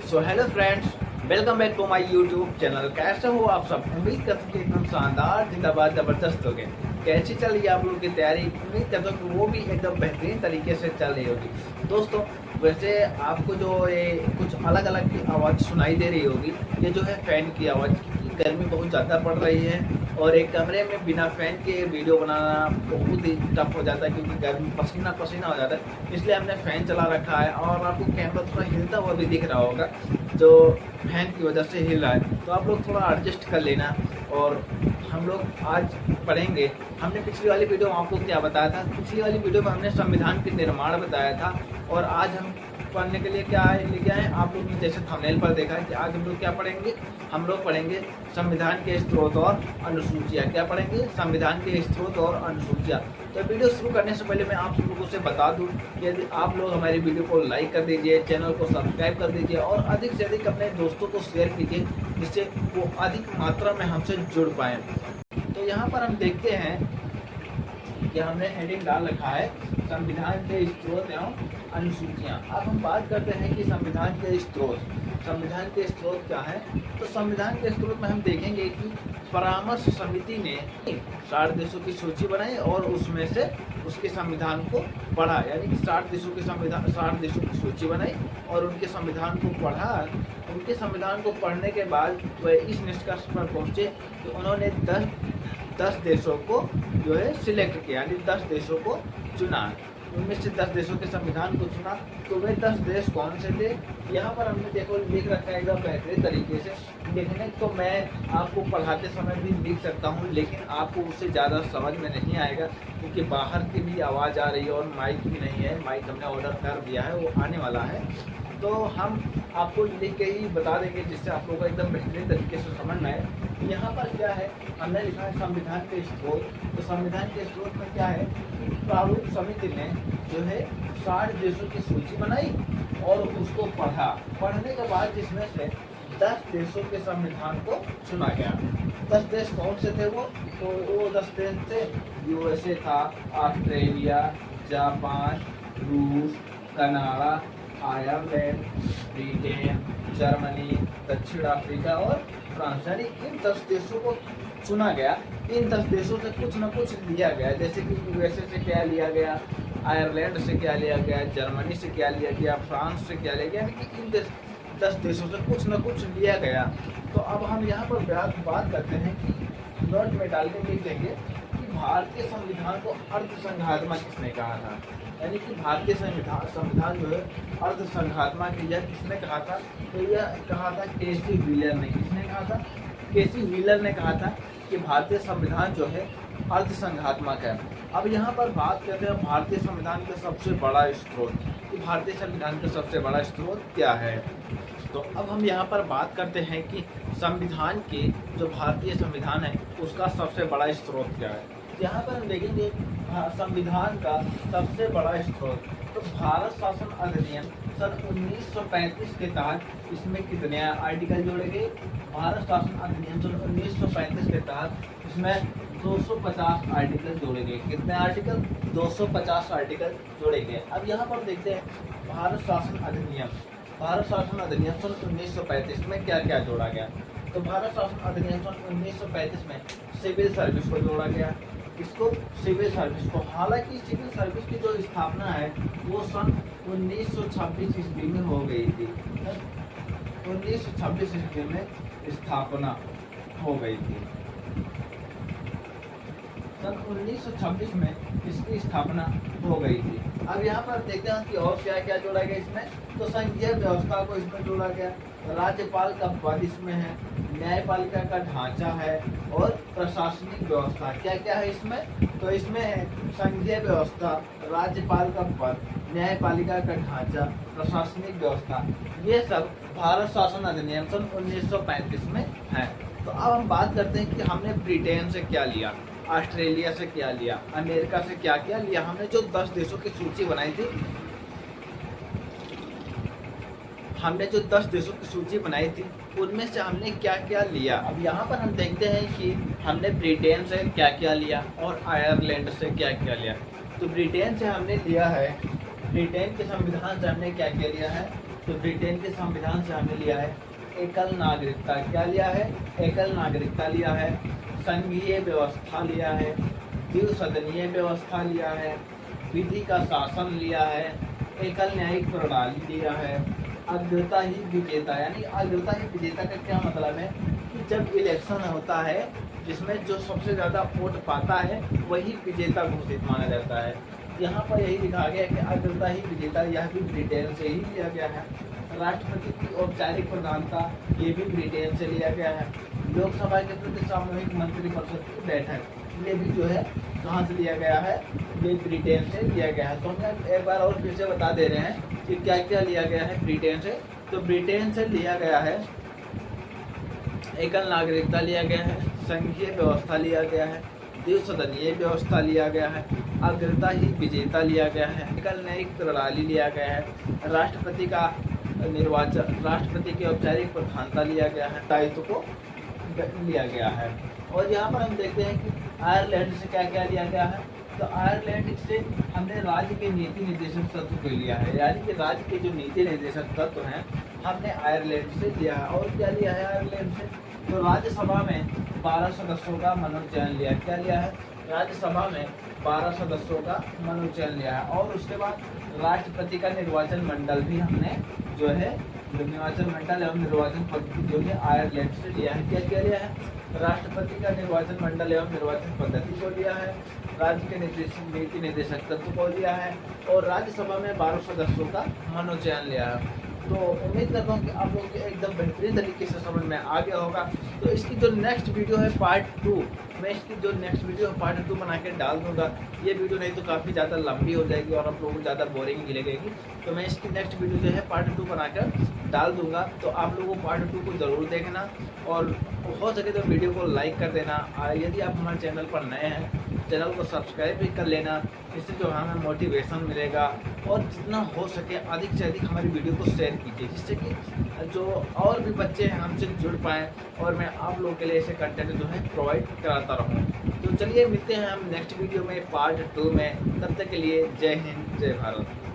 So hello friends, welcome back to my YouTube channel. कैसे हो आप सब? उम्मीद करते हैं कि एकदम शानदार, जिंदाबाद, जबरदस्त हो गए। कैसी चल रही है आप लोगों की तैयारी? उम्मीद करता हूँ कि वो भी एकदम बेहतरीन तरीके से चल रही होगी। दोस्तों, वैसे आपको जो ये कुछ अलग अलग की आवाज़ सुनाई दे रही होगी, ये जो है फ़ैन की आवाज़, क्योंकि गर्मी बहुत ज़्यादा पड़ रही है और एक कमरे में बिना फ़ैन के वीडियो बनाना बहुत ही टफ हो जाता है, क्योंकि गर्मी पसीना पसीना हो जाता है। इसलिए हमने फ़ैन चला रखा है और आपको कैमरा थोड़ा हिलता हुआ भी दिख रहा होगा, जो फैन की वजह से हिल रहा है, तो आप लोग थोड़ा एडजस्ट कर लेना। और हम लोग आज पढ़ेंगे। हमने पिछली वाली वीडियो में आपको क्या बताया था? पिछली वाली वीडियो में हमने संविधान के निर्माण बताया था, और आज हम पढ़ने के लिए क्या है लेके आए, आप लोग ने जैसे थंबनेल पर देखा है कि आज हम लोग क्या पढ़ेंगे। हम लोग पढ़ेंगे संविधान के स्रोत और अनुसूचियाँ। क्या पढ़ेंगे? संविधान के स्रोत और अनुसूचियाँ। तो वीडियो शुरू करने से पहले मैं आप सब लोगों से बता दूं कि यदि आप लोग हमारी वीडियो को लाइक कर दीजिए, चैनल को सब्सक्राइब कर दीजिए और अधिक से अधिक अपने दोस्तों को शेयर कीजिए, जिससे वो अधिक मात्रा में हमसे जुड़ पाएँ। तो यहाँ पर हम देखते हैं कि हमने हेडिंग डाल रखा है संविधान के स्रोत एवं अनुसूचियाँ। अब हम बात करते हैं कि संविधान के स्रोत। संविधान के स्रोत क्या है? तो संविधान के स्रोत में हम देखेंगे कि परामर्श समिति ने 60 देशों की सूची बनाई और उसमें से उसके संविधान को पढ़ा, यानी कि 60 देशों के संविधान, 60 देशों की सूची बनाई और उनके संविधान को पढ़ा। उनके संविधान को पढ़ने के बाद वह इस निष्कर्ष पर पहुँचे कि उन्होंने 10 देशों को जो है सिलेक्ट किया, यानी 10 देशों को चुना। उनमें से 10 देशों के संविधान को चुना। तो वे 10 देश कौन से थे? यहाँ पर हमने देखो लिख रखा है एकदम बेहतरीन तरीके से। लिखने तो मैं आपको पढ़ाते समय भी लिख सकता हूँ, लेकिन आपको उससे ज़्यादा समझ में नहीं आएगा, क्योंकि बाहर की भी आवाज़ आ रही है और माइक भी नहीं है। माइक हमने ऑर्डर कर दिया है, वो आने वाला है, तो हम आपको लिख के ही बता देंगे, जिससे आप लोगों को एकदम बेहतरीन तरीके से समझ में आए। यहाँ पर क्या है, हमने लिखा है संविधान के स्रोत। तो संविधान के स्रोत में क्या है कि प्रारूप समिति ने जो है 60 देशों की सूची बनाई और उसको पढ़ा। पढ़ने के बाद जिसमें से 10 देशों के संविधान को चुना गया। 10 देश कौन से थे वो? तो वो 10 देश थे, यूएसए था, ऑस्ट्रेलिया, जापान, रूस, कनाडा, आयरलैंड, ब्रिटेन, जर्मनी, दक्षिण अफ्रीका और फ्रांस, यानी इन 10 देशों को चुना गया। इन 10 देशों से कुछ न कुछ लिया गया, जैसे कि यूएसए से क्या लिया गया, आयरलैंड से क्या लिया गया, जर्मनी से क्या लिया गया, फ्रांस से क्या लिया गया, यानी कि इन 10 देशों से कुछ न कुछ लिया गया। तो अब हम यहाँ पर बात करते हैं कि नोट में डाल के लिख देंगे कि भारतीय संविधान को अर्धसंघात्मक किसने कहा था, यानी कि भारतीय संविधान जो है अर्धसंघात्मक है, यह किसने कहा था? तो यह कहा था केसी व्हीलर ने। किसने कहा था? केसी व्हीलर ने कहा था कि भारतीय संविधान जो है अर्धसंघात्मक है। अब यहाँ पर बात करते हैं भारतीय संविधान का सबसे बड़ा स्रोत, कि भारतीय संविधान का सबसे बड़ा स्रोत क्या है। तो अब हम यहाँ पर बात करते हैं कि संविधान के जो भारतीय संविधान है उसका सबसे बड़ा स्रोत क्या है। यहाँ पर हम देखेंगे संविधान का सबसे बड़ा स्रोत, तो भारत शासन अधिनियम सन 1935 के तहत इसमें कितने आर्टिकल जोड़े गए? भारत शासन अधिनियम सन 1935 के तहत इसमें 250 आर्टिकल जोड़े गए। कितने आर्टिकल? 250 आर्टिकल जोड़े गए। अब यहाँ पर देखते हैं भारत शासन अधिनियम सन 1935 में क्या क्या जोड़ा गया। तो भारत शासन अधिनियम सन 1935 में सिविल सर्विस को जोड़ा गया। इसको सिविल सर्विस को, हालांकि सिविल सर्विस की जो स्थापना है वो सन 1926 ईस्वी में हो गई थी। 1926 ईस्वी में स्थापना हो गई थी। सन 1926 में इसकी स्थापना हो गई थी। अब यहाँ पर देखते हैं कि और क्या क्या जोड़ा गया इसमें। तो संघीय व्यवस्था को इसमें जोड़ा गया, राज्यपाल का पद इसमें है, न्यायपालिका का ढांचा है और प्रशासनिक व्यवस्था। क्या क्या है इसमें? तो इसमें है संघीय व्यवस्था, राज्यपाल का पद, न्यायपालिका का ढांचा, प्रशासनिक व्यवस्था। ये सब भारत शासन अधिनियम सन 1935 में है। तो अब हम बात करते हैं कि हमने ब्रिटेन से क्या लिया, ऑस्ट्रेलिया से क्या लिया, अमेरिका से क्या क्या लिया। हमने जो 10 देशों की सूची बनाई थी, उनमें से हमने क्या क्या लिया। अब यहाँ पर हम देखते हैं कि हमने ब्रिटेन से क्या क्या लिया और आयरलैंड से क्या क्या लिया। तो ब्रिटेन से हमने लिया है, ब्रिटेन के संविधान से हमने क्या क्या लिया है? तो ब्रिटेन के संविधान से हमने लिया है एकल नागरिकता। क्या लिया है? एकल नागरिकता लिया है, संघीय व्यवस्था लिया है, द्विसदनीय व्यवस्था लिया है, विधि का शासन लिया है, एकल न्यायिक प्रणाली लिया है, अग्रता ही विजेता। यानी अग्रता ही विजेता का क्या मतलब है कि जब इलेक्शन होता है जिसमें जो सबसे ज़्यादा वोट पाता है वही विजेता घोषित माना जाता है। यहाँ पर यही लिखा गया कि अग्रता ही विजेता, यह भी ब्रिटेन से ही लिया गया है। राष्ट्रपति की औपचारिक प्रधानता, ये भी ब्रिटेन से लिया गया है। लोकसभा के प्रति सामूहिक मंत्रिपरिषद की बैठक, ये भी जो है कहाँ से लिया गया है? ये ब्रिटेन से लिया गया है। तो हम एक बार और फिर से बता दे रहे हैं कि क्या क्या लिया गया है ब्रिटेन से। तो ब्रिटेन से लिया गया है एकल नागरिकता लिया गया है, संघीय व्यवस्था लिया गया है, द्विसदनीय व्यवस्था लिया गया है, अग्रता ही विजेता लिया गया है, एकल न्यायिक प्रणाली लिया गया है, राष्ट्रपति का निर्वाचन, राष्ट्रपति की औपचारिक प्रधानता लिया गया है, दायित्व को लिया गया है। और यहाँ पर हम देखते हैं कि आयरलैंड से क्या क्या लिया गया है। तो आयरलैंड से हमने राज्य के नीति निर्देशक तत्व को लिया है, यानी कि राज्य के जो नीति निर्देशक तत्व हैं हमने आयरलैंड से लिया है। और क्या लिया है आयरलैंड से? तो राज्यसभा में 12 सदस्यों का मनोनयन लिया। क्या लिया है? राज्यसभा में 12 सदस्यों का मनोनयन लिया है। और उसके बाद राष्ट्रपति का निर्वाचन मंडल भी हमने जो है निर्वाचन मंडल एवं निर्वाचन पद्धति जो है आयरलैंड से लिया है। क्या क्या लिया है? राष्ट्रपति का निर्वाचन मंडल एवं निर्वाचन पद्धति को लिया है, राज्य के नीति निर्देशक तत्व को लिया है और राज्यसभा में 12 सदस्यों का मनोनयन लिया है। तो उम्मीद करता हूँ कि आप लोगों को एकदम बेहतरीन तरीके से समझ में आ गया होगा। तो इसकी जो नेक्स्ट वीडियो है पार्ट 2, मैं इसकी जो नेक्स्ट वीडियो है पार्ट 2 बना के डाल दूँगा। ये वीडियो नहीं तो काफ़ी ज़्यादा लंबी हो जाएगी और आप लोगों को ज़्यादा बोरिंग भी लगेगी। तो मैं इसकी नेक्स्ट वीडियो जो है पार्ट 2 बनाकर डाल दूँगा। तो आप लोगों को पार्ट 2 को ज़रूर देखना और हो सके तो वीडियो को लाइक कर देना। यदि आप हमारे चैनल पर नए हैं चैनल को सब्सक्राइब भी कर लेना, इससे जो हमें मोटिवेशन मिलेगा। और जितना हो सके अधिक से अधिक हमारी वीडियो को शेयर कीजिए, जिससे कि जो और भी बच्चे हैं हमसे जुड़ पाएँ और मैं आप लोगों के लिए ऐसे कंटेंट जो है प्रोवाइड कराता रहूँ। तो चलिए मिलते हैं हम नेक्स्ट वीडियो में पार्ट 2 में। तब तक के लिए जय हिंद, जय भारत।